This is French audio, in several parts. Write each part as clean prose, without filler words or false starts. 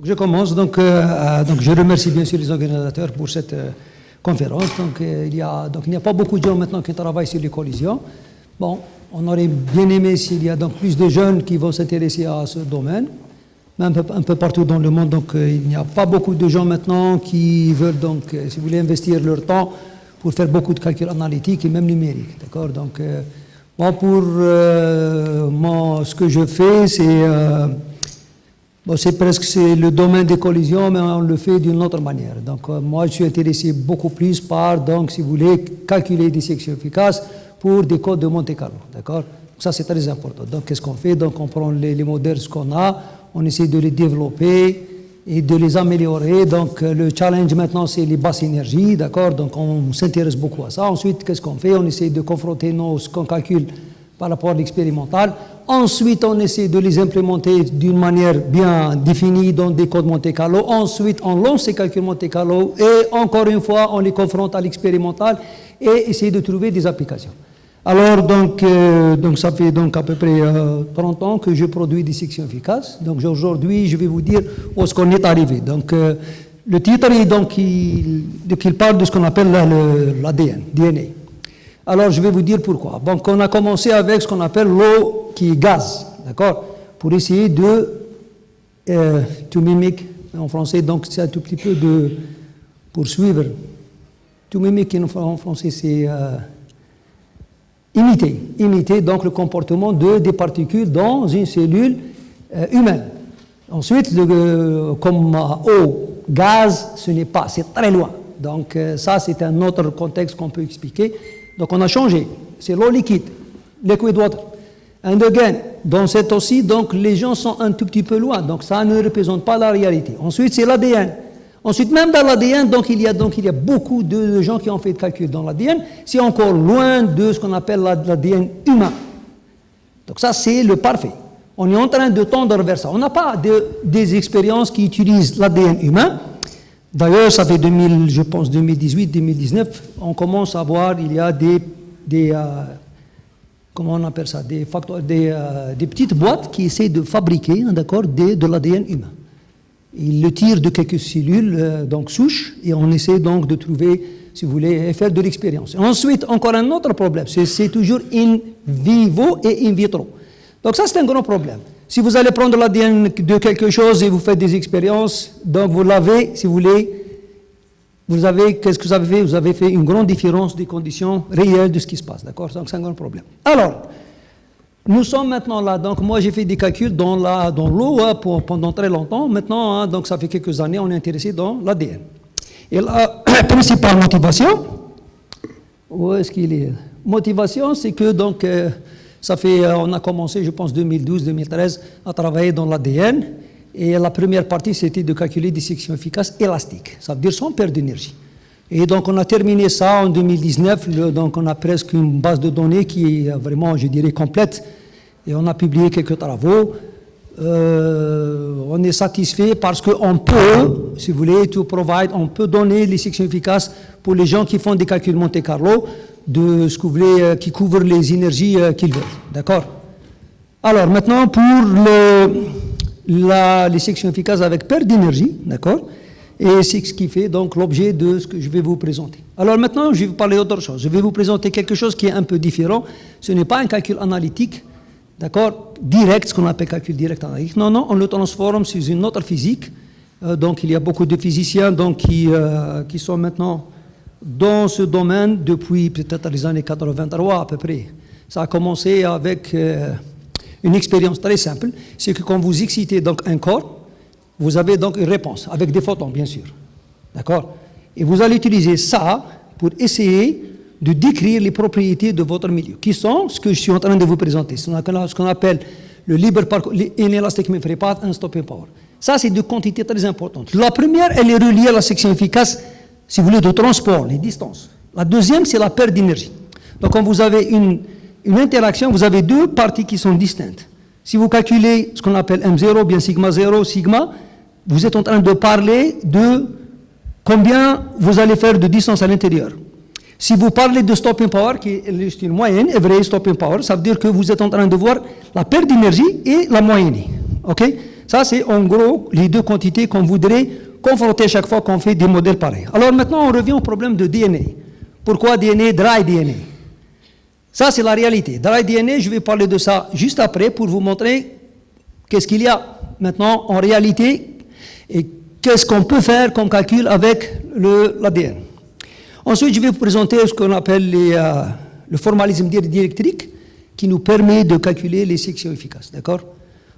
Je commence, donc je remercie bien sûr les organisateurs pour cette conférence. Il n'y a pas beaucoup de gens maintenant qui travaillent sur les collisions. Bon, on aurait bien aimé s'il y a donc plus de jeunes qui vont s'intéresser à ce domaine, mais un peu partout dans le monde. Donc il n'y a pas beaucoup de gens maintenant qui veulent donc, si vous voulez, investir leur temps pour faire beaucoup de calculs analytiques et même numériques. D'accord. Donc moi, ce que je fais, c'est c'est le domaine des collisions, mais on le fait d'une autre manière. Donc, moi, je suis intéressé beaucoup plus par, donc, si vous voulez, calculer des sections efficaces pour des codes de Monte-Carlo. D'accord? Ça, c'est très important. Donc, qu'est-ce qu'on fait? Donc, on prend les modèles qu'on a, on essaie de les développer et de les améliorer. Donc, le challenge maintenant, c'est les basses énergies. D'accord? Donc, on s'intéresse beaucoup à ça. Ensuite, qu'est-ce qu'on fait? On essaie de confronter ce qu'on calcule par rapport à l'expérimental. Ensuite, on essaie de les implémenter d'une manière bien définie dans des codes Monte-Carlo. Ensuite, on lance ces calculs Monte-Carlo et encore une fois, on les confronte à l'expérimental et essaie de trouver des applications. Alors, donc ça fait donc à peu près 30 ans que je produis des sections efficaces. Donc, aujourd'hui, je vais vous dire où est-ce qu'on est arrivé. Donc, le titre est donc qu'il parle de ce qu'on appelle l'ADN, DNA. Alors, je vais vous dire pourquoi. Donc, on a commencé avec ce qu'on appelle l'eau qui est gaz, d'accord, pour essayer de to mimic, en français, donc c'est un tout petit peu de poursuivre. To mimic en français, c'est imiter donc le comportement des particules dans une cellule humaine. Ensuite, comme eau, gaz, ce n'est pas, c'est très loin. Donc, ça, c'est un autre contexte qu'on peut expliquer. Donc, on a changé. C'est l'eau liquide, liquid water. And again, dans cette aussi, donc, les gens sont un tout petit peu loin. Donc, ça ne représente pas la réalité. Ensuite, c'est l'ADN. Ensuite, même dans l'ADN, donc, il y a beaucoup de gens qui ont fait de calculs dans l'ADN. C'est encore loin de ce qu'on appelle l'ADN humain. Donc, ça, c'est le parfait. On est en train de tendre vers ça. On n'a pas des expériences qui utilisent l'ADN humain. D'ailleurs, ça fait 2018, 2019, on commence à voir, il y a comment on appelle ça, des petites boîtes qui essaient de fabriquer, d'accord, de l'ADN humain. Ils le tirent de quelques cellules, donc souches, et on essaie donc de trouver, si vous voulez, faire de l'expérience. Ensuite, encore un autre problème, c'est toujours in vivo et in vitro. Donc ça, c'est un grand problème. Si vous allez prendre l'ADN de quelque chose et vous faites des expériences, donc vous l'avez, si vous voulez, qu'est-ce que vous avez fait? Vous avez fait une grande différence des conditions réelles de ce qui se passe, d'accord? Donc c'est un grand problème. Alors, nous sommes maintenant là, donc moi j'ai fait des calculs dans l'eau pendant très longtemps. Maintenant, donc ça fait quelques années, on est intéressé dans l'ADN. Et la principale motivation, où est-ce qu'il est? Motivation, c'est que donc... on a commencé, je pense, 2012-2013 à travailler dans l'ADN. Et la première partie, c'était de calculer des sections efficaces élastiques. Ça veut dire sans perte d'énergie. Et donc, on a terminé ça en 2019. Donc, on a presque une base de données qui est vraiment, je dirais, complète. Et on a publié quelques travaux. On est satisfait parce qu'on peut, si vous voulez, on peut donner les sections efficaces pour les gens qui font des calculs Monte-Carlo de ce que vous voulez, qui couvrent les énergies qu'ils veulent. D'accord? Alors, maintenant, pour les sections efficaces avec perte d'énergie, d'accord? Et c'est ce qui fait donc l'objet de ce que je vais vous présenter. Alors maintenant, je vais vous parler d'autre chose. Je vais vous présenter quelque chose qui est un peu différent. Ce n'est pas un calcul analytique, d'accord, direct, ce qu'on appelle calcul direct analytique. Non, non, on le transforme sur une autre physique. Donc, il y a beaucoup de physiciens donc, qui sont maintenant dans ce domaine depuis peut-être les années 83 à peu près. Ça a commencé avec une expérience très simple. C'est que quand vous excitez donc un corps, vous avez donc une réponse, avec des photons, bien sûr. D'accord? Et vous allez utiliser ça pour essayer de décrire les propriétés de votre milieu, qui sont ce que je suis en train de vous présenter. Ce qu'on appelle le libre parcours, inelastic free path, unstopping power. Ça, c'est deux quantités très importantes. La première, elle est reliée à la section efficace, si vous voulez, de transport, les distances. La deuxième, c'est la perte d'énergie. Donc, quand vous avez une interaction, vous avez deux parties qui sont distinctes. Si vous calculez ce qu'on appelle M0, bien sigma 0, sigma, vous êtes en train de parler de combien vous allez faire de distance à l'intérieur. Si vous parlez de stopping power, qui est une moyenne, et vrai stopping power, ça veut dire que vous êtes en train de voir la perte d'énergie et la moyenne. Ok? Ça, c'est en gros les deux quantités qu'on voudrait confronter chaque fois qu'on fait des modèles pareils. Alors maintenant, on revient au problème de DNA. Pourquoi DNA, dry DNA? Ça, c'est la réalité. Dry DNA, je vais parler de ça juste après pour vous montrer qu'est-ce qu'il y a maintenant en réalité et qu'est-ce qu'on peut faire comme calcul avec l'ADN. Ensuite, je vais vous présenter ce qu'on appelle le formalisme diélectrique qui nous permet de calculer les sections efficaces. D'accord?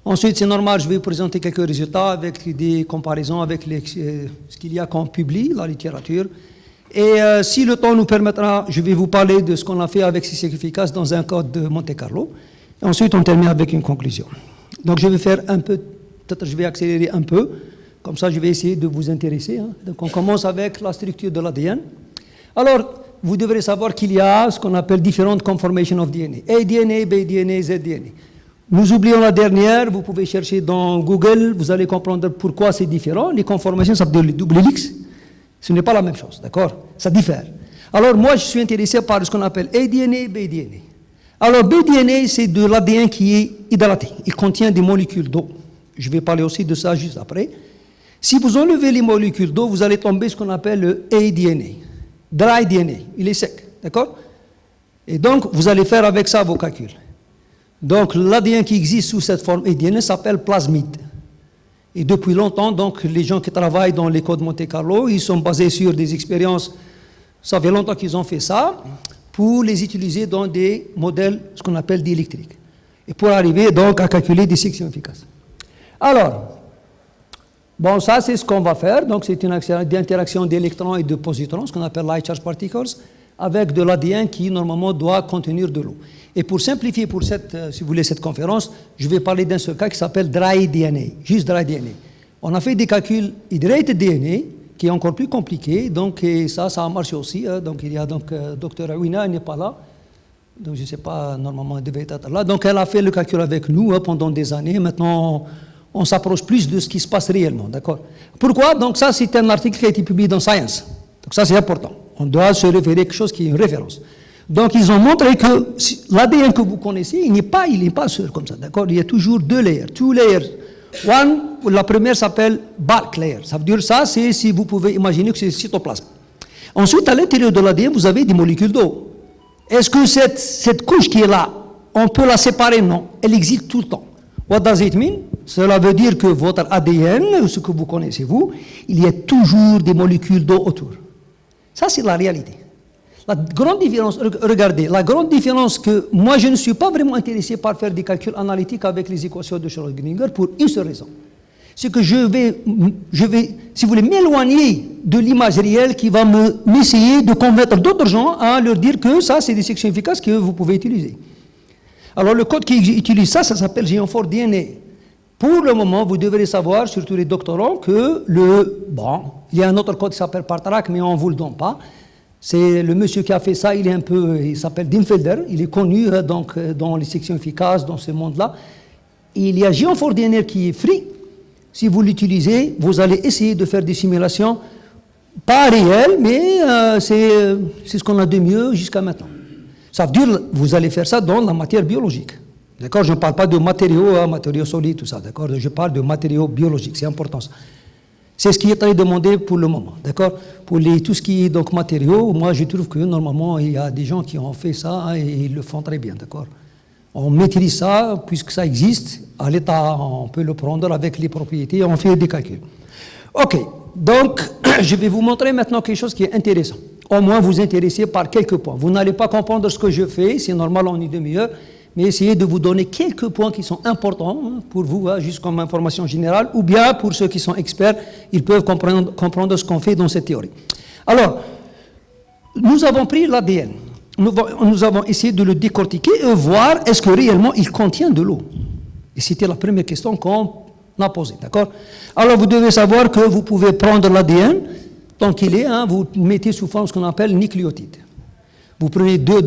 Ensuite, c'est normal, je vais vous présenter quelques résultats avec des comparaisons avec ce qu'il y a qu'on publie, la littérature. Et si le temps nous permettra, je vais vous parler de ce qu'on a fait avec ces sections efficaces dans un code de Monte Carlo. Et ensuite, on termine avec une conclusion. Donc, je vais faire un peu, peut-être je vais accélérer un peu, comme ça je vais essayer de vous intéresser. Hein. Donc, on commence avec la structure de l'ADN. Alors, vous devrez savoir qu'il y a ce qu'on appelle différentes conformations of DNA. A-DNA, B-DNA, Z-DNA. Nous oublions la dernière, vous pouvez chercher dans Google, vous allez comprendre pourquoi c'est différent. Les conformations, ça veut dire le double helix. Ce n'est pas la même chose, d'accord? Ça diffère. Alors, moi, je suis intéressé par ce qu'on appelle A-DNA, B-DNA. Alors, B-DNA, c'est de l'ADN qui est hydraté. Il contient des molécules d'eau. Je vais parler aussi de ça juste après. Si vous enlevez les molécules d'eau, vous allez tomber sur ce qu'on appelle le A-DNA. Dry DNA, il est sec, d'accord? Et donc, vous allez faire avec ça vos calculs. Donc, l'ADN qui existe sous cette forme ADN s'appelle plasmide. Et depuis longtemps, donc, les gens qui travaillent dans les codes Monte Carlo, ils sont basés sur des expériences, ça fait longtemps qu'ils ont fait ça, pour les utiliser dans des modèles, ce qu'on appelle diélectriques. Et pour arriver donc à calculer des sections efficaces. Alors, bon, ça, c'est ce qu'on va faire. Donc, c'est une interaction d'électrons et de positrons, ce qu'on appelle light charge particles, avec de l'ADN qui, normalement, doit contenir de l'eau. Et pour simplifier pour cette, si vous voulez, cette conférence, je vais parler d'un seul cas qui s'appelle dry DNA, juste dry DNA. On a fait des calculs hydrated DNA, qui est encore plus compliqué, donc et ça a marché aussi. Hein, donc, il y a donc Dr. Awina, elle n'est pas là. Donc, je ne sais pas, normalement, elle devait être là. Donc, elle a fait le calcul avec nous hein, pendant des années. Maintenant, on s'approche plus de ce qui se passe réellement, d'accord? Pourquoi? Donc ça, c'est un article qui a été publié dans Science. Donc ça, c'est important. On doit se référer à quelque chose qui est une référence. Donc, ils ont montré que l'ADN que vous connaissez, il n'est pas seul comme ça, d'accord? Il y a toujours deux layers, two layers. La première s'appelle bulk layer. Ça veut dire ça, c'est si vous pouvez imaginer que c'est le cytoplasme. Ensuite, à l'intérieur de l'ADN, vous avez des molécules d'eau. Est-ce que cette couche qui est là, on peut la séparer? Non, elle existe tout le temps. What does it mean? Cela veut dire que votre ADN, ce que vous connaissez vous, il y a toujours des molécules d'eau autour. Ça, c'est la réalité. La grande différence, regardez, la grande différence que moi, je ne suis pas vraiment intéressé par faire des calculs analytiques avec les équations de Schrödinger pour une seule raison. C'est que je vais, si vous voulez, m'éloigner de l'image réelle qui va m'essayer de convaincre d'autres gens à leur dire que ça, c'est des sections efficaces que vous pouvez utiliser. Alors, le code qui utilise ça, ça s'appelle GeoFort DNA. Pour le moment, vous devrez savoir, surtout les doctorants, que il y a un autre code qui s'appelle Partrak, mais on ne vous le donne pas. C'est le monsieur qui a fait ça, il s'appelle Dimfelder, il est connu donc, dans les sections efficaces, dans ce monde-là. Il y a GeoFort DNA qui est free. Si vous l'utilisez, vous allez essayer de faire des simulations, pas réelles, mais c'est ce qu'on a de mieux jusqu'à maintenant. Ça veut dire vous allez faire ça dans la matière biologique. D'accord? Je ne parle pas de matériaux solides, tout ça. D'accord? Je parle de matériaux biologiques, c'est important ça. C'est ce qui est très demandé pour le moment. D'accord? Pour tout ce qui est donc matériaux, moi je trouve que normalement il y a des gens qui ont fait ça et ils le font très bien. D'accord? On maîtrise ça puisque ça existe. À l'état, on peut le prendre avec les propriétés, on fait des calculs. Ok, donc je vais vous montrer maintenant quelque chose qui est intéressant. Au moins vous intéresser par quelques points. Vous n'allez pas comprendre ce que je fais, c'est normal en une demi-heure, mais essayez de vous donner quelques points qui sont importants pour vous, juste comme information générale, ou bien pour ceux qui sont experts, ils peuvent comprendre ce qu'on fait dans cette théorie. Alors, nous avons pris l'ADN. Nous avons essayé de le décortiquer et voir est-ce que réellement il contient de l'eau. Et c'était la première question qu'on a posée, d'accord? Alors vous devez savoir que vous pouvez prendre l'ADN, tant qu'il est, vous mettez sous forme ce qu'on appelle nucléotide. Vous prenez deux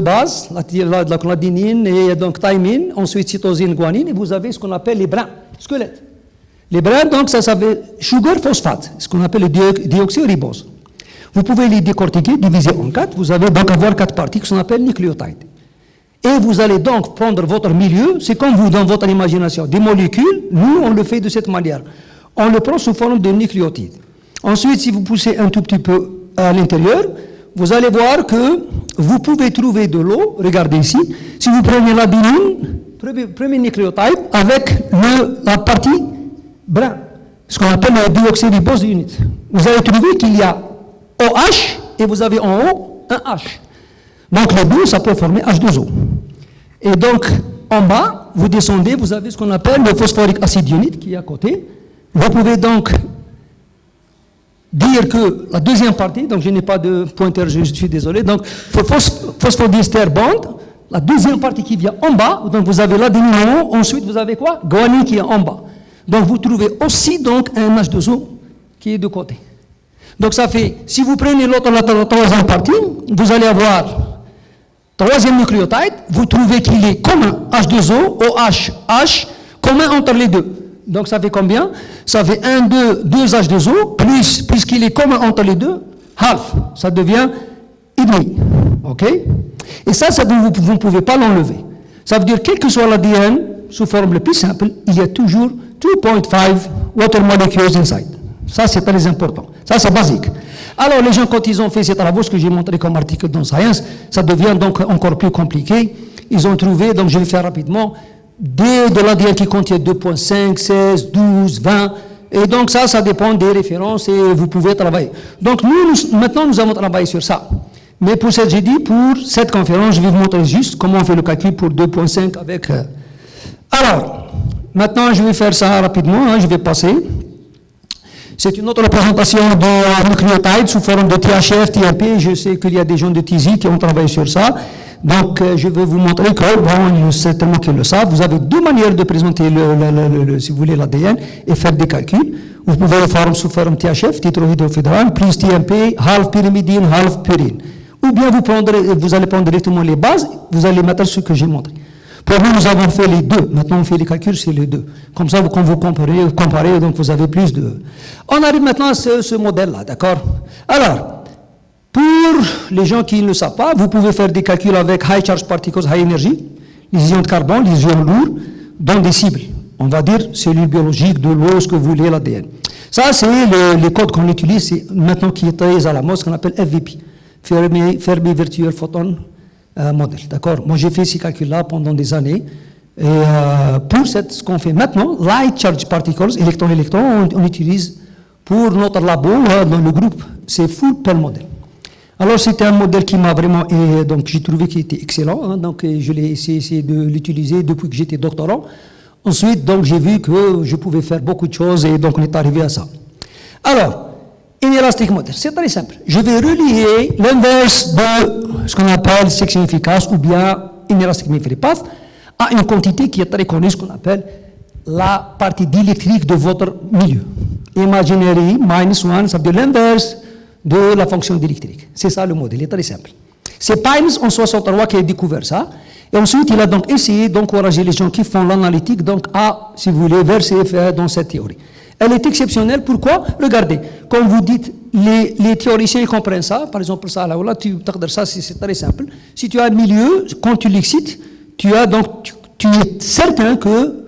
bases, l'adénine et donc thymine, ensuite cytosine, guanine, et vous avez ce qu'on appelle les brins, squelettes. Les brins, donc, ça s'appelle sugar phosphate, ce qu'on appelle le déoxyribose. Vous pouvez les décortiquer, diviser en 4. Vous allez donc avoir 4 parties qui sont appelées nucléotides. Et vous allez donc prendre votre milieu, c'est comme vous, dans votre imagination, des molécules, nous, on le fait de cette manière. On le prend sous forme de nucléotides. Ensuite, si vous poussez un tout petit peu à l'intérieur, vous allez voir que vous pouvez trouver de l'eau, regardez ici, si vous prenez l'adenine, premier nucléotide, avec la partie brun, ce qu'on appelle le déoxyribose unit. Vous allez trouver qu'il y a OH, et vous avez en haut un H. Donc les deux, ça peut former H2O. Et donc, en bas, vous descendez, vous avez ce qu'on appelle le phosphoric acid unit qui est à côté. Vous pouvez donc dire que la deuxième partie, donc je n'ai pas de pointeur, je suis désolé, donc phosphodiester bond, la deuxième partie qui vient en bas, donc vous avez l'adénine en haut, ensuite vous avez quoi? Guanine qui est en bas. Donc vous trouvez aussi donc un H2O qui est de côté. Donc ça fait, si vous prenez la troisième partie, vous allez avoir troisième nucléotide, vous trouvez qu'il est commun H2O, OH, H, commun entre les deux. Donc ça fait combien? Ça fait 1, 2, 2 H2O, plus, puisqu'il est commun entre les deux, half, ça devient demi. OK? Et ça vous ne pouvez pas l'enlever. Ça veut dire, quel que soit l'ADN, sous forme le plus simple, il y a toujours 2.5 water molecules inside. Ça, c'est très important. Ça, c'est basique. Alors, les gens, quand ils ont fait ces travaux, ce que j'ai montré comme article dans Science, ça devient donc encore plus compliqué. Ils ont trouvé, donc je vais faire rapidement, de l'ADN qui contient 2.5, 16, 12, 20. Et donc ça dépend des références et vous pouvez travailler. Donc maintenant, nous avons travaillé sur ça. Mais pour cette, j'ai dit, pour cette conférence, je vais vous montrer juste comment on fait le calcul pour 2.5 avec... Alors, maintenant, je vais faire ça rapidement, je vais passer. C'est une autre représentation de nucléotides sous forme de THF, TMP. Je sais qu'il y a des gens de TISI qui ont travaillé sur ça. Donc, je vais vous montrer que, bon, certainement qu'ils le savent, vous avez deux manières de présenter, si vous voulez, l'ADN et faire des calculs. Vous pouvez le faire sous forme THF, tétrahydrofédral, plus TMP, half pyrimidine, half purine. Ou bien vous allez prendre directement les bases, vous allez mettre ce que j'ai montré. Pour nous avons fait les deux. Maintenant, on fait les calculs sur les deux. Comme ça, quand vous comparez, donc vous avez plus de... On arrive maintenant à ce modèle-là, d'accord? Alors, pour les gens qui ne le savent pas, vous pouvez faire des calculs avec high charge particles, high energy, les ions de carbone, les ions lourds, dans des cibles. On va dire cellules biologiques, de l'eau, ce que vous voulez, l'ADN. Ça, c'est les codes qu'on utilise, c'est maintenant qui est très à la mode, ce qu'on appelle FVP, Fermi Virtual Photon Model. D'accord? Moi, j'ai fait ces calculs-là pendant des années. Et pour ce qu'on fait maintenant, light charge particles, électrons, on utilise pour notre labo, dans le groupe, c'est Full Pell Model. Alors, c'était un modèle qui m'a vraiment, donc j'ai trouvé qu'il était excellent, donc je l'ai essayé de l'utiliser depuis que j'étais doctorant. Ensuite, donc j'ai vu que je pouvais faire beaucoup de choses et donc on est arrivé à ça. Alors, inelastic model, c'est très simple. Je vais relier l'inverse de ce qu'on appelle section efficace ou bien inelastic memory path à une quantité qui est très connue, ce qu'on appelle la partie diélectrique de votre milieu. Imaginary minus 1, ça veut dire l'inverse de la fonction diélectrique. C'est ça le modèle, il est très simple. C'est Pines en 63 qui a découvert ça. Et ensuite, il a donc essayé d'encourager les gens qui font l'analytique donc à, si vous voulez, verser dans cette théorie. Elle est exceptionnelle, pourquoi? Regardez, comme vous dites, les théoriciens ils comprennent ça, par exemple, ça, là, tu regardes ça, c'est très simple. Si tu as un milieu, quand tu l'excites, tu es certain que,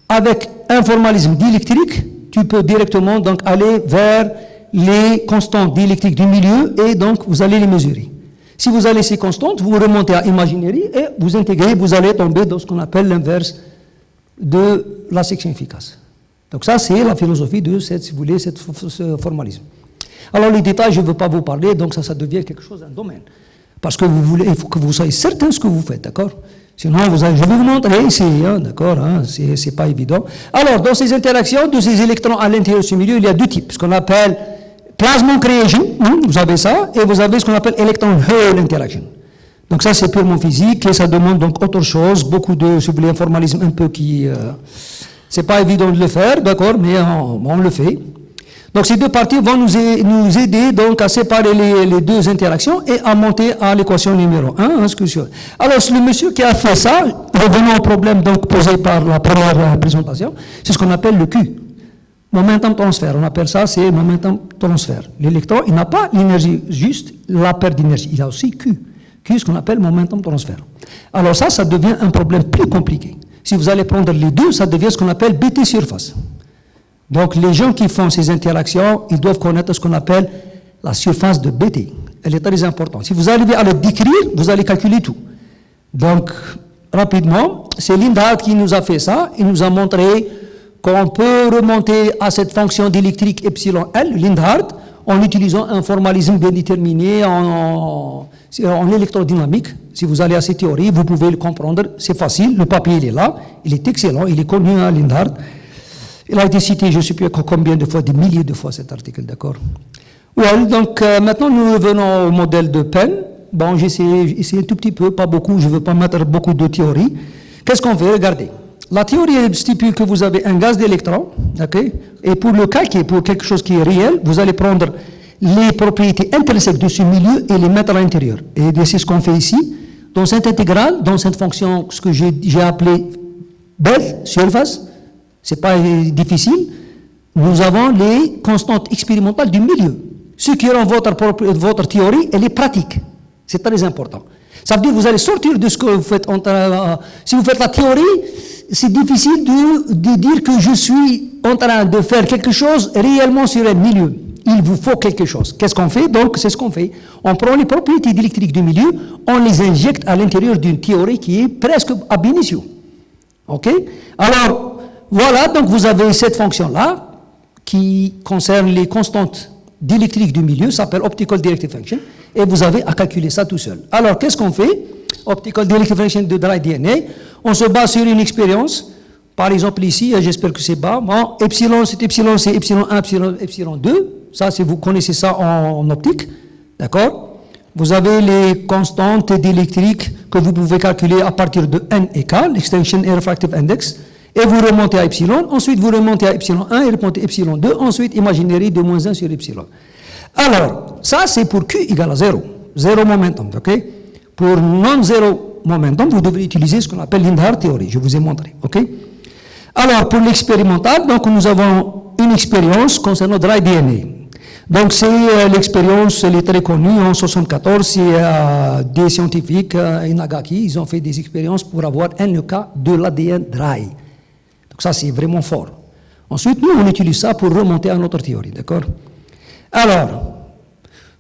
avec un formalisme diélectrique, tu peux directement donc aller vers les constantes diélectriques du milieu et donc vous allez les mesurer. Si vous avez ces constantes, vous remontez à imaginary et vous intégrez, vous allez tomber dans ce qu'on appelle l'inverse de la section efficace. Donc ça, c'est la philosophie de si vous voulez, ce formalisme. Alors les détails, je ne veux pas vous parler, donc ça devient quelque chose, un domaine. Parce que il faut que vous soyez certain de ce que vous faites, d'accord? Sinon, je vais vous montrer ici, d'accord, c'est pas évident. Alors, dans ces interactions de ces électrons à l'intérieur de ce milieu, il y a deux types, ce qu'on appelle plasmon creation, vous avez ça, et vous avez ce qu'on appelle electron-hole interaction. Donc ça, c'est purement physique, et ça demande donc autre chose, beaucoup de, si vous voulez, un formalisme un peu qui... c'est pas évident de le faire, d'accord, mais on le fait. Donc ces deux parties vont nous aider donc à séparer les deux interactions et à monter à l'équation numéro 1. Alors le monsieur qui a fait ça, revenons au problème donc posé par la première présentation, c'est ce qu'on appelle le Q. momentum transfert, on appelle ça, c'est momentum transfert. L'électron, il n'a pas l'énergie juste, la perte d'énergie, il a aussi Q. Q, ce qu'on appelle momentum transfert. Alors ça devient un problème plus compliqué. Si vous allez prendre les deux, ça devient ce qu'on appelle BT surface. Donc les gens qui font ces interactions, ils doivent connaître ce qu'on appelle la surface de BT. Elle est très importante. Si vous arrivez à le décrire, vous allez calculer tout. Donc, rapidement, c'est Lindhardt qui nous a fait ça. Il nous a montré qu'on peut remonter à cette fonction d'électrique epsilon L, Lindhardt, en utilisant un formalisme bien déterminé en électrodynamique. Si vous allez à cette théorie, vous pouvez le comprendre, c'est facile, le papier il est là, il est excellent, il est connu, hein, Lindhardt. Il a été cité, je ne sais plus combien de fois, des milliers de fois cet article, d'accord. Well, donc maintenant nous revenons au modèle de Penn. Bon, j'ai essayé un tout petit peu, pas beaucoup, je ne veux pas mettre beaucoup de théories. Qu'est-ce qu'on fait? Regardez. La théorie stipule que vous avez un gaz d'électrons, okay? Et pour le calquer, pour quelque chose qui est réel, vous allez prendre les propriétés intrinsèques de ce milieu et les mettre à l'intérieur. Et c'est ce qu'on fait ici. Dans cette intégrale, dans cette fonction, ce que j'ai appelé Bell, surface, c'est pas difficile, nous avons les constantes expérimentales du milieu. Ce qui rend votre théorie, elle est pratique. C'est très important. Ça veut dire que vous allez sortir de ce que vous faites. Si vous faites la théorie, c'est difficile de dire que je suis en train de faire quelque chose réellement sur un milieu. Il vous faut quelque chose. Qu'est-ce qu'on fait? Donc, c'est ce qu'on fait. On prend les propriétés électriques du milieu, on les injecte à l'intérieur d'une théorie qui est presque ab initio. OK? Alors, voilà, donc vous avez cette fonction-là qui concerne les constantes d'électrique du milieu, ça s'appelle Optical Directive Function, et vous avez à calculer ça tout seul. Alors, qu'est-ce qu'on fait? Optical Directive Function de dry DNA, on se base sur une expérience, par exemple ici, j'espère que c'est bas, bon, epsilon, c'est epsilon 1, epsilon 2, ça, si vous connaissez ça en optique, d'accord? Vous avez les constantes d'électrique que vous pouvez calculer à partir de N et K, l'Extension et Refractive Index, et vous remontez à epsilon, ensuite vous remontez à epsilon 1 et remontez à epsilon 2, ensuite imaginary de moins 1 sur epsilon. Alors, ça c'est pour Q égale à 0, 0 momentum, ok? Pour non-zéro momentum, vous devez utiliser ce qu'on appelle Lindhardt théorie, je vous ai montré, ok? Alors, pour l'expérimental, donc nous avons une expérience concernant dry DNA. Donc c'est l'expérience, elle est très connue, en 1974, c'est des scientifiques, Inagaki, ils ont fait des expériences pour avoir un cas de l'ADN dry. Donc ça c'est vraiment fort. Ensuite, nous on utilise ça pour remonter à notre théorie, d'accord? Alors,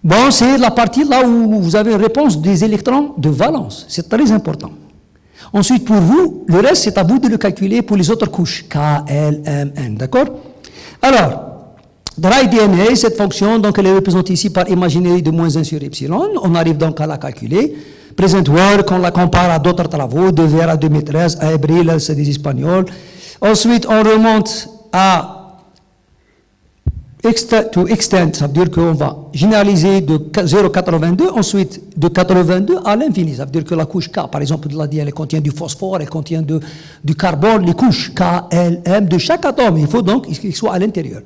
bon, c'est la partie là où vous avez une réponse des électrons de valence, c'est très important. Ensuite, pour vous, le reste c'est à vous de le calculer pour les autres couches, K, L, M, N, d'accord? Alors, dry DNA, cette fonction, donc elle est représentée ici par imaginary de moins 1 sur epsilon. On arrive donc à la calculer. Present work, on la compare à d'autres travaux, de Vera 2013, à Ebril, c'est des Espagnols. Ensuite, on remonte à to extend, ça veut dire qu'on va généraliser de 0,82, ensuite de 82 à l'infini. Ça veut dire que la couche K, par exemple, de l'ADN, elle contient du phosphore, elle contient du carbone, les couches K, L, M de chaque atome. Il faut donc qu'il soit à l'intérieur.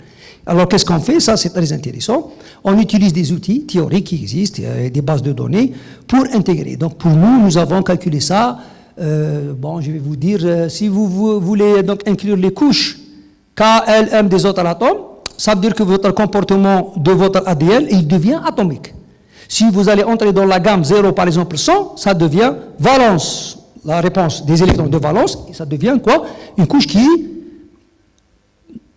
Alors, qu'est-ce qu'on fait? Ça, c'est très intéressant. On utilise des outils théoriques qui existent, des bases de données, pour intégrer. Donc, pour nous, nous avons calculé ça. Bon, je vais vous dire, si vous voulez donc inclure les couches K, L, M des autres atomes, ça veut dire que votre comportement de votre ADN, il devient atomique. Si vous allez entrer dans la gamme 0, par exemple 100, ça devient valence, la réponse des électrons de valence, et ça devient quoi? Une couche qui,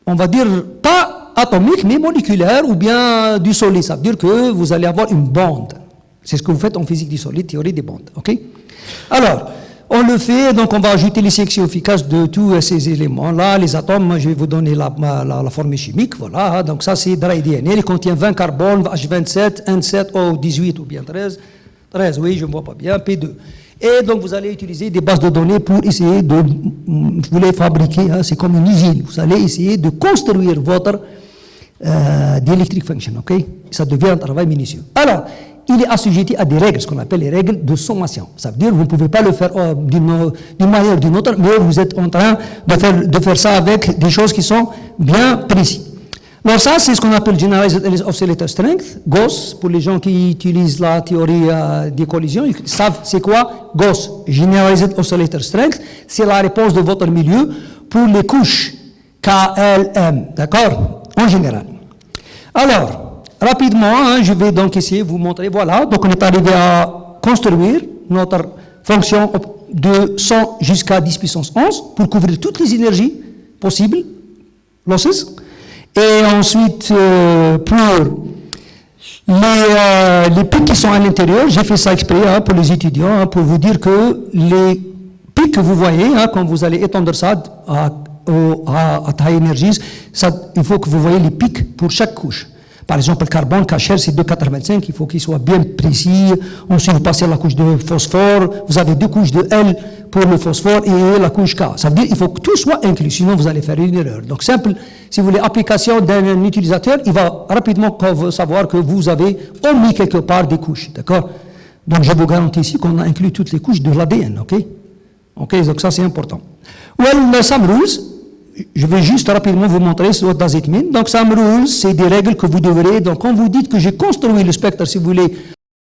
on va dire, pas atomique, mais moléculaire, ou bien du solide. Ça veut dire que vous allez avoir une bande. C'est ce que vous faites en physique du solide, théorie des bandes. Ok? Alors, on le fait, donc on va ajouter les sections efficaces de tous ces éléments-là. Les atomes, je vais vous donner la formule chimique, voilà. Donc ça, c'est dry DNA, il contient 20 carbones, H27, N7, O18 ou bien 13. 13, oui, je ne vois pas bien, P2. Et donc, vous allez utiliser des bases de données pour essayer de, vous les fabriquer, hein, c'est comme une usine. Vous allez essayer de construire votre dielectric function, ok? Ça devient un travail minutieux. Alors, il est assujetti à des règles, ce qu'on appelle les règles de sommation. Ça veut dire que vous ne pouvez pas le faire d'une manière ou d'une autre, mais vous êtes en train de faire ça avec des choses qui sont bien précises. Alors ça, c'est ce qu'on appelle Generalized Oscillator Strength, GOS, pour les gens qui utilisent la théorie des collisions, ils savent c'est quoi GOS, Generalized Oscillator Strength, c'est la réponse de votre milieu pour les couches KLM, d'accord? En général. Alors, rapidement, hein, je vais donc essayer de vous montrer, voilà, donc on est arrivé à construire notre fonction de 100 jusqu'à 10 puissance 11 pour couvrir toutes les énergies possibles, losses, et ensuite pour les pics qui sont à l'intérieur, j'ai fait ça exprès hein, pour les étudiants, hein, pour vous dire que les pics que vous voyez, hein, quand vous allez étendre ça à taille énergie, il faut que vous voyez les pics pour chaque couche. Par exemple, le carbone, KHL, c'est 2,85, il faut qu'il soit bien précis. Ensuite, vous passez à la couche de phosphore, vous avez 2 couches de L pour le phosphore et la couche K. Ça veut dire qu'il faut que tout soit inclus, sinon vous allez faire une erreur. Donc, simple, si vous voulez, application d'un utilisateur, il va rapidement savoir que vous avez omis quelque part des couches, d'accord? Donc, je vous garantis ici qu'on a inclus toutes les couches de l'ADN, ok? Ok, donc ça, c'est important. Well, some rules. Je vais juste rapidement vous montrer ce what does it mean. Donc, some rules, c'est des règles que vous devrez. Donc, quand vous dites que j'ai construit le spectre, si vous voulez,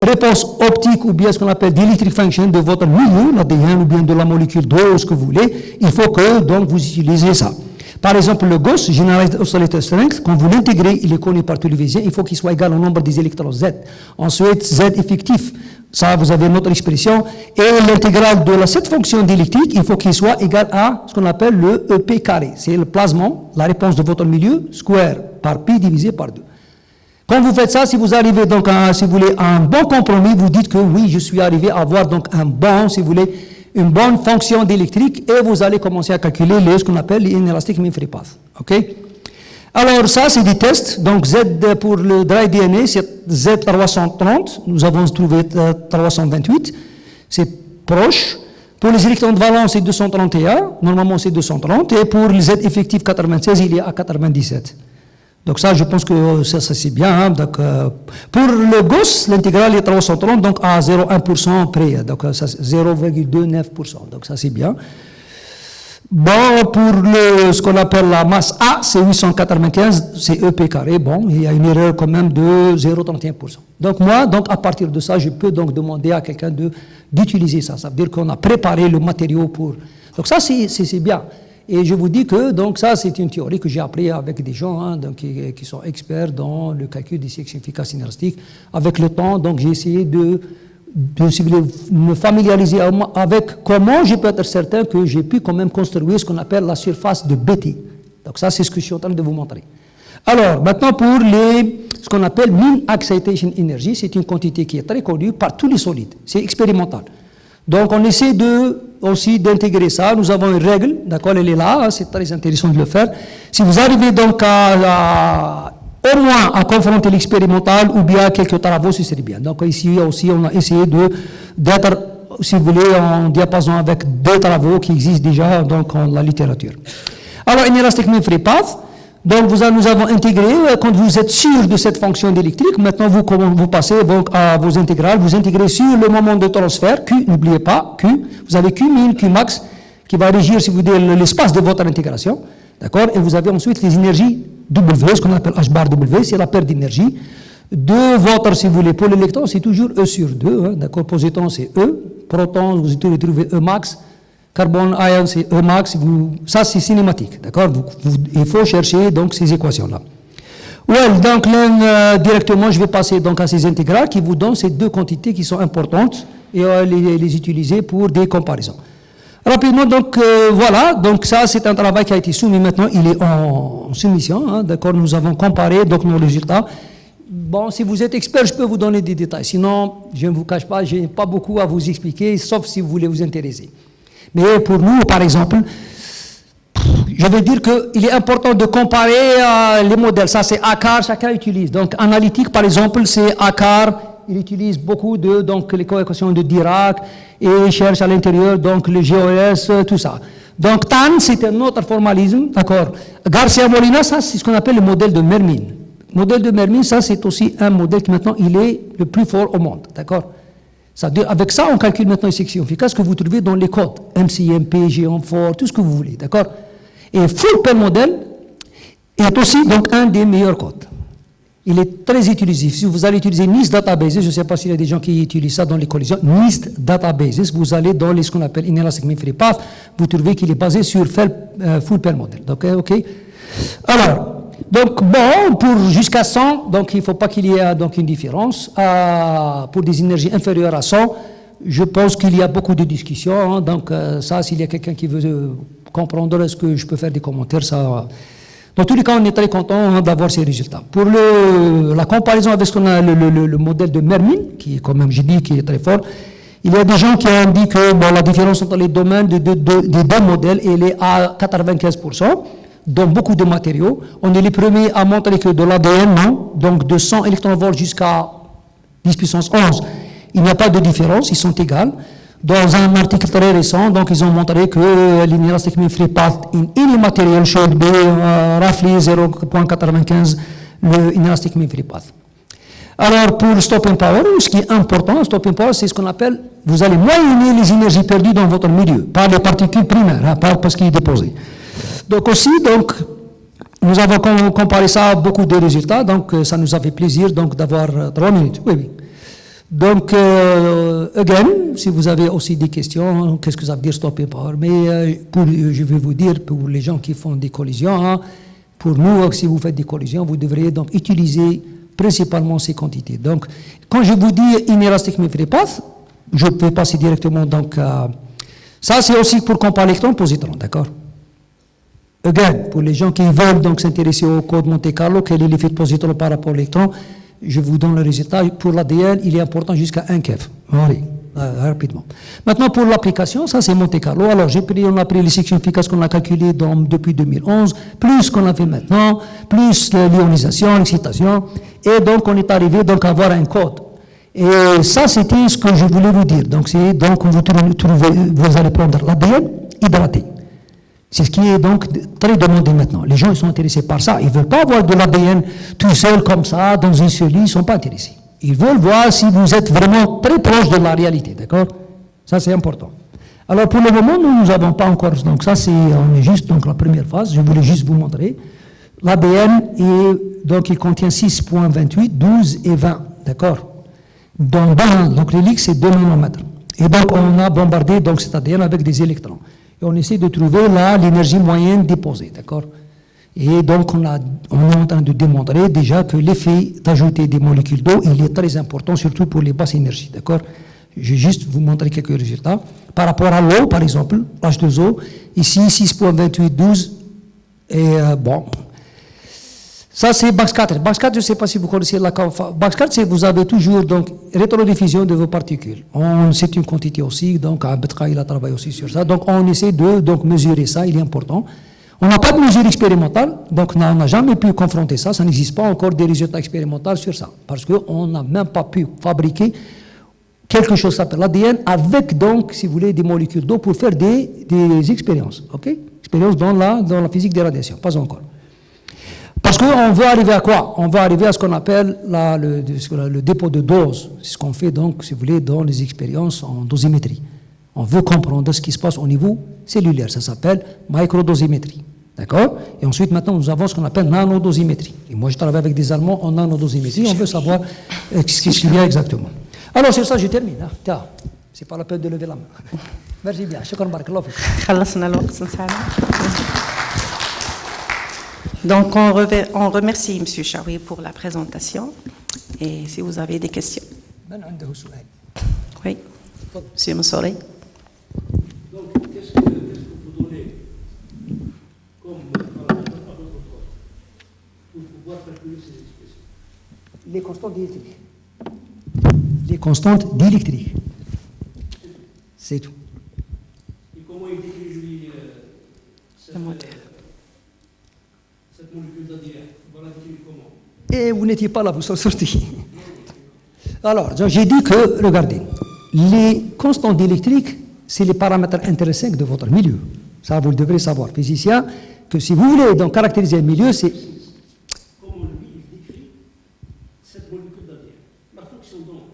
réponse optique ou bien ce qu'on appelle d'electric function de votre milieu, l'ADN ou bien de la molécule d'eau, ce que vous voulez, il faut que donc vous utilisez ça. Par exemple, le Gauss, Generalized Oscillator Strength, quand vous l'intégrez, il est connu par tous les physiciens, il faut qu'il soit égal au nombre des électrons Z. Ensuite, Z effectif. Ça, vous avez notre expression. Et l'intégrale de cette fonction d'électrique, il faut qu'il soit égal à ce qu'on appelle le EP carré. C'est le plasmon, la réponse de votre milieu, square par pi divisé par 2. Quand vous faites ça, si vous arrivez donc à, si vous voulez, à un bon compromis, vous dites que oui, je suis arrivé à avoir donc un bon, si vous voulez, une bonne fonction d'électrique et vous allez commencer à calculer ce qu'on appelle les inelastic mean free path. OK? Alors, ça, c'est des tests. Donc, Z pour le dry DNA, c'est Z330. Nous avons trouvé 328. C'est proche. Pour les électrons de valence, c'est 231. Normalement, c'est 230. Et pour le Z effectif 96, il est à 97. Donc, ça, je pense que ça c'est bien. Hein. Donc, pour le Gauss, l'intégrale est 330, donc à 0,1% près. Donc, ça, c'est 0,29%. Donc, ça, c'est bien. Bon, pour ce qu'on appelle la masse A, c'est 895, c'est EP carré. Bon, il y a une erreur quand même de 0,31%. Donc moi, donc à partir de ça, je peux donc demander à quelqu'un d'utiliser ça. Ça veut dire qu'on a préparé le matériau pour. Donc ça, c'est bien. Et je vous dis que donc ça, c'est une théorie que j'ai appris avec des gens hein, donc, qui sont experts dans le calcul des sections efficaces énergétiques. Avec le temps, donc j'ai essayé de si vous voulez, me familiariser avec comment je peux être certain que j'ai pu quand même construire ce qu'on appelle la surface de Bethe. Donc ça, c'est ce que je suis en train de vous montrer. Alors, maintenant pour ce qu'on appelle mean excitation energy, c'est une quantité qui est très connue par tous les solides. C'est expérimental. Donc on essaie aussi d'intégrer ça. Nous avons une règle, d'accord, elle est là, hein, c'est très intéressant de le faire. Si vous arrivez donc au moins à confronter l'expérimental ou bien quelques travaux, ce serait bien. Donc ici aussi, on a essayé d'être, si vous voulez, en diapason avec 2 travaux qui existent déjà donc, dans la littérature. Alors, inelastic mean free path, donc nous avons intégré, quand vous êtes sûr de cette fonction d'électrique, maintenant vous passez donc à vos intégrales, vous intégrez sur le moment de transfert, Q, n'oubliez pas, Q, vous avez Q min, Q max, qui va régir, si vous voulez, l'espace de votre intégration, d'accord, et vous avez ensuite les énergies W, ce qu'on appelle H bar W, c'est la perte d'énergie. De votre, si vous voulez, pour l'électron, c'est toujours E sur 2, hein, d'accord, positron c'est E, proton, vous trouvez E max, carbone ion c'est E max, ça c'est cinématique, d'accord, il faut chercher donc ces équations-là. Well, donc là, directement, je vais passer donc à ces intégrales qui vous donnent ces 2 quantités qui sont importantes et les utiliser pour des comparaisons. Rapidement, donc voilà, donc ça c'est un travail qui a été soumis maintenant, il est en soumission, hein, d'accord, nous avons comparé donc nos résultats. Bon, si vous êtes expert, je peux vous donner des détails, sinon, je ne vous cache pas, je n'ai pas beaucoup à vous expliquer, sauf si vous voulez vous intéresser. Mais pour nous, par exemple, je veux dire qu'il est important de comparer les modèles, ça c'est ACAR, chacun utilise, donc analytique par exemple, c'est ACAR, il utilise beaucoup donc les coéquations de Dirac et il cherche à l'intérieur donc le GOS, tout ça. Donc TAN, c'est un autre formalisme, d'accord. Garcia-Molina, ça c'est ce qu'on appelle le modèle de Mermin. Le modèle de Mermin, ça c'est aussi un modèle qui maintenant il est le plus fort au monde, d'accord. Avec ça, on calcule maintenant les sections efficaces que vous trouvez dans les codes, MCMP, Géant4, tout ce que vous voulez, d'accord. Et full pair modèle est aussi donc un des meilleurs codes. Il est très utilisé. Si vous allez utiliser NIST Databases, je ne sais pas s'il y a des gens qui utilisent ça dans les collisions, NIST Databases, vous allez dans ce qu'on appelle Inelastic Mean Free Path, vous trouvez qu'il est basé sur full pair model. Donc, ok. Alors, donc bon, pour jusqu'à 100, donc il ne faut pas qu'il y ait donc une différence. Pour des énergies inférieures à 100, je pense qu'il y a beaucoup de discussions. Hein, donc ça, s'il y a quelqu'un qui veut comprendre, est-ce que je peux faire des commentaires, ça... Dans tous les cas, on est très content hein, d'avoir ces résultats. Pour la comparaison avec ce qu'on a le modèle de Mermin, qui est quand même, j'ai dit, qui est très fort, il y a des gens qui ont dit que bon, la différence entre les domaines des deux modèles, elle est à 95%, dans beaucoup de matériaux. On est les premiers à montrer que de l'ADN, non, donc de 100 électronvolts jusqu'à 10 puissance 11, il n'y a pas de différence, ils sont égaux. Dans un article très récent, donc ils ont montré que l'inelastic mean free path in any material should be roughly 0.95 le inelastic mean free path. Alors pour le stopping power, ce qui est important, le stopping power, c'est ce qu'on appelle, vous allez moyenner les énergies perdues dans votre milieu, pas les particules primaires, hein, pas parce qu'il est déposé. Donc aussi, donc, nous avons comparé ça à beaucoup de résultats, donc ça nous a fait plaisir donc d'avoir 3 minutes. Oui, oui. Donc, again, si vous avez aussi des questions, qu'est-ce que ça veut dire stopping power? Mais je vais vous dire, pour les gens qui font des collisions, hein, pour nous, si vous faites des collisions, vous devriez donc utiliser principalement ces quantités. Donc, quand je vous dis inelastic mean free path, je peux passer directement, donc, ça c'est aussi pour comparer électron-positron, d'accord? Again, pour les gens qui veulent donc s'intéresser au code Monte Carlo, quel est l'effet de positron par rapport à l'électron, je vous donne le résultat. Pour l'ADN, il est important jusqu'à 1 keV. Allez, rapidement. Maintenant, pour l'application, ça c'est Monte Carlo. Alors, on a pris les sections efficaces qu'on a calculées depuis 2011, plus ce qu'on a fait maintenant, plus l'ionisation, l'excitation. Et donc, on est arrivé donc, à avoir un code. Et ça, c'était ce que je voulais vous dire. Donc, vous allez prendre l'ADN hydraté. C'est ce qui est donc très demandé maintenant. Les gens ils sont intéressés par ça. Ils ne veulent pas avoir de l'ADN tout seul comme ça, dans une seule lit, ils ne sont pas intéressés. Ils veulent voir si vous êtes vraiment très proche de la réalité, d'accord? Ça, c'est important. Alors, pour le moment, nous n'avons pas encore... Donc, ça, on est juste donc la première phase. Je voulais juste vous montrer. L'ADN, donc, il contient 6,28, 12 et 20, d'accord? Donc, l'hélice, c'est 2 nanomètres. Et donc, on a bombardé donc, cet ADN avec des électrons. Et on essaie de trouver là l'énergie moyenne déposée, d'accord? Et donc, on est en train de démontrer déjà que l'effet d'ajouter des molécules d'eau, il est très important, surtout pour les basses énergies, d'accord? Je vais juste vous montrer quelques résultats. Par rapport à l'eau, par exemple, H2O, ici, 6,28, 12, et bon... Ça, c'est Box4. Box4, je ne sais pas si vous connaissez la Box4, c'est vous avez toujours donc rétrodiffusion de vos particules. C'est une quantité aussi, donc Betra, il a travaillé aussi sur ça. Donc, on essaie de donc, mesurer ça, il est important. On n'a pas de mesure expérimentale, donc on n'a jamais pu confronter ça. Ça n'existe pas encore des résultats expérimentaux sur ça, parce qu'on n'a même pas pu fabriquer quelque chose qui s'appelle l'ADN avec, donc, si vous voulez, des molécules d'eau pour faire des expériences. OK? Expériences dans la physique des radiations, pas encore. Parce qu'on veut arriver à quoi? On veut arriver à ce qu'on appelle le dépôt de dose. C'est ce qu'on fait donc, si vous voulez, dans les expériences en dosimétrie. On veut comprendre ce qui se passe au niveau cellulaire. Ça s'appelle microdosimétrie. D'accord? Et ensuite, maintenant, nous avons ce qu'on appelle nanodosimétrie. Et moi, je travaille avec des Allemands en nanodosimétrie. On veut savoir ce qu'il y a exactement. Alors, sur ça, je termine. Hein. Tiens, c'est pas la peine de lever la main. Merci bien. Shukran barakallahu fik. Donc, on remercie M. Chaoui pour la présentation. Et si vous avez des questions. Oui, M. Moussouri. Donc, qu'est-ce que vous donnez comme paramètre à votre corps pour pouvoir calculer ces expressions? Les constantes diélectriques. Les constantes diélectriques. C'est tout. Et comment il décrit, lui, cette molécule d'ADN? Vous la décrire comment? Et vous n'étiez pas là, vous sortez. Alors, j'ai dit que, regardez, les constantes diélectriques, c'est les paramètres intrinsèques de votre milieu. Ça, vous le devrez savoir, physicien, que si vous voulez donc caractériser un milieu, c'est... Comment lui, il décrit cette molécule d'ADN? La fonction d'onde,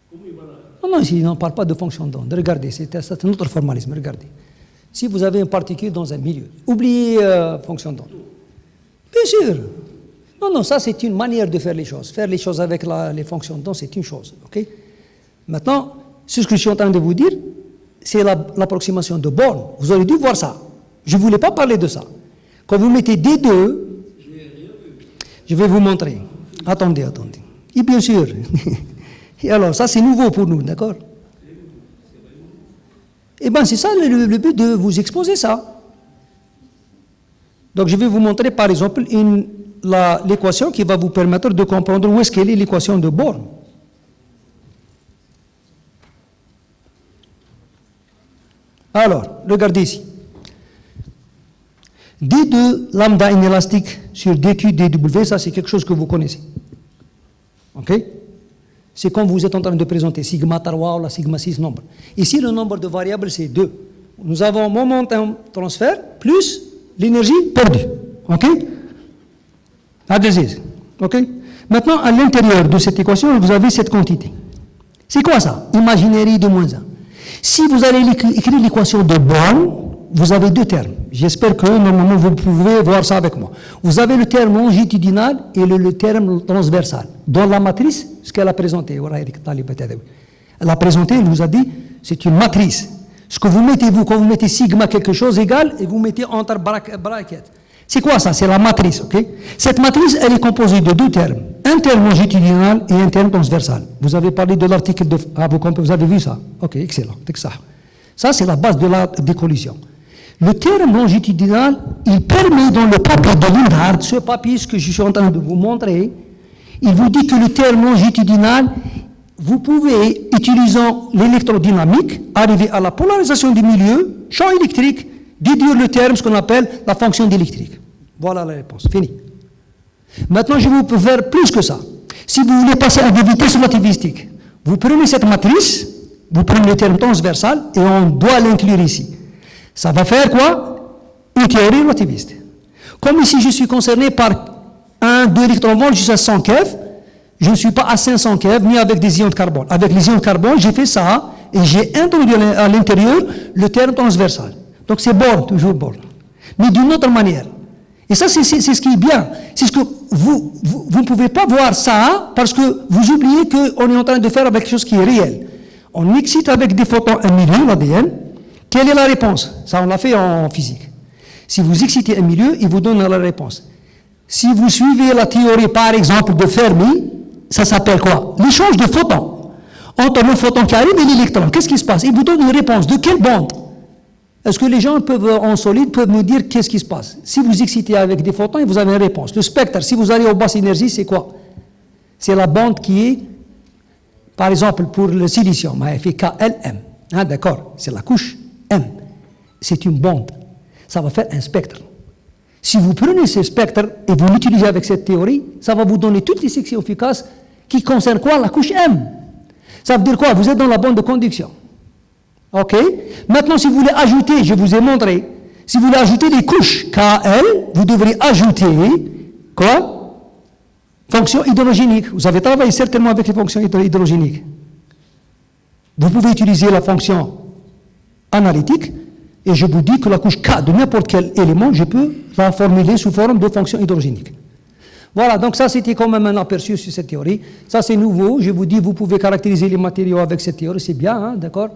comment il va la... Non, il n'en parle pas de fonction d'onde. Regardez, c'est un autre formalisme, regardez. Si vous avez une particule dans un milieu, oubliez fonction d'onde. Bien sûr. Non, ça c'est une manière de faire les choses. Faire les choses avec les fonctions d'onde, c'est une chose. Okay? Maintenant, ce que je suis en train de vous dire, c'est l'approximation de Born. Vous aurez dû voir ça. Je ne voulais pas parler de ça. Quand vous mettez D2, je vais vous montrer. Attendez. Et bien sûr. Et alors, ça c'est nouveau pour nous, d'accord? Eh bien, c'est ça le but de vous exposer ça. Donc, je vais vous montrer par exemple l'équation qui va vous permettre de comprendre où est-ce qu'elle est l'équation de Born. Alors, regardez ici. D2 lambda inélastique sur dq dw, ça c'est quelque chose que vous connaissez. Ok? C'est quand vous êtes en train de présenter sigma 3 ou la sigma 6 nombre. Ici, le nombre de variables, c'est 2. Nous avons momentum transfert plus l'énergie perdue. OK? OK? Maintenant, à l'intérieur de cette équation, vous avez cette quantité. C'est quoi ça? Imaginary de moins 1. Si vous allez écrire l'équation de Born, vous avez deux termes. J'espère que normalement vous pouvez voir ça avec moi. Vous avez le terme longitudinal et le terme transversal. Dans la matrice, ce qu'elle a présenté, elle a présenté, elle vous a dit, c'est une matrice. Ce que vous mettez, quand vous mettez sigma quelque chose égal, et vous mettez entre brackets. C'est quoi ça? C'est la matrice, ok? Cette matrice, elle est composée de deux termes. Un terme longitudinal et un terme transversal. Vous avez parlé de l'article de... Ah, vous avez vu ça? Ok, excellent. Ça, c'est la base des collisions. Le terme longitudinal, il permet dans le papier de Lindhard, ce papier que je suis en train de vous montrer, il vous dit que le terme longitudinal, vous pouvez, utilisant l'électrodynamique, arriver à la polarisation du milieu, champ électrique, déduire le terme, ce qu'on appelle la fonction d'électrique. Voilà la réponse. Fini. Maintenant, je vais vous faire plus que ça. Si vous voulez passer à des vitesses relativistiques, vous prenez cette matrice, vous prenez le terme transversal, et on doit l'inclure ici. Ça va faire quoi? Une théorie relativiste. Comme ici, je suis concerné par 2 électronvolts jusqu'à 100 keV, je ne suis pas à 500 keV, ni avec des ions de carbone. Avec les ions de carbone, j'ai fait ça, et j'ai introduit à l'intérieur le terme transversal. Donc c'est Born, toujours Born. Mais d'une autre manière. Et ça, c'est ce qui est bien. C'est ce que vous ne pouvez pas voir ça, parce que vous oubliez qu'on est en train de faire avec quelque chose qui est réel. On excite avec des photons un milieu, l'ADN. Quelle est la réponse? Ça, on l'a fait en physique. Si vous excitez un milieu, il vous donne la réponse. Si vous suivez la théorie, par exemple, de Fermi, ça s'appelle quoi? L'échange de photons. Entre le photon qui arrive et l'électron, qu'est-ce qui se passe? Il vous donne une réponse. De quelle bande? Est-ce que les gens en solide peuvent nous dire qu'est-ce qui se passe? Si vous excitez avec des photons, vous avez une réponse. Le spectre, si vous allez aux basses énergies, c'est quoi? C'est la bande qui est, par exemple, pour le silicium, elle fait KLM. Hein, d'accord? C'est la couche M. C'est une bande. Ça va faire un spectre. Si vous prenez ce spectre et vous l'utilisez avec cette théorie, ça va vous donner toutes les sections efficaces qui concernent quoi? La couche M. Ça veut dire quoi? Vous êtes dans la bande de conduction. OK? Maintenant, si vous voulez ajouter, je vous ai montré, si vous voulez ajouter des couches KL, vous devrez ajouter, quoi? Fonction hydrogénique. Vous avez travaillé certainement avec les fonctions hydrogéniques. Vous pouvez utiliser la fonction analytique, et je vous dis que la couche K de n'importe quel élément, je peux la formuler sous forme de fonction hydrogénique. Voilà, donc ça c'était quand même un aperçu sur cette théorie. Ça c'est nouveau, je vous dis, vous pouvez caractériser les matériaux avec cette théorie, c'est bien, hein, d'accord?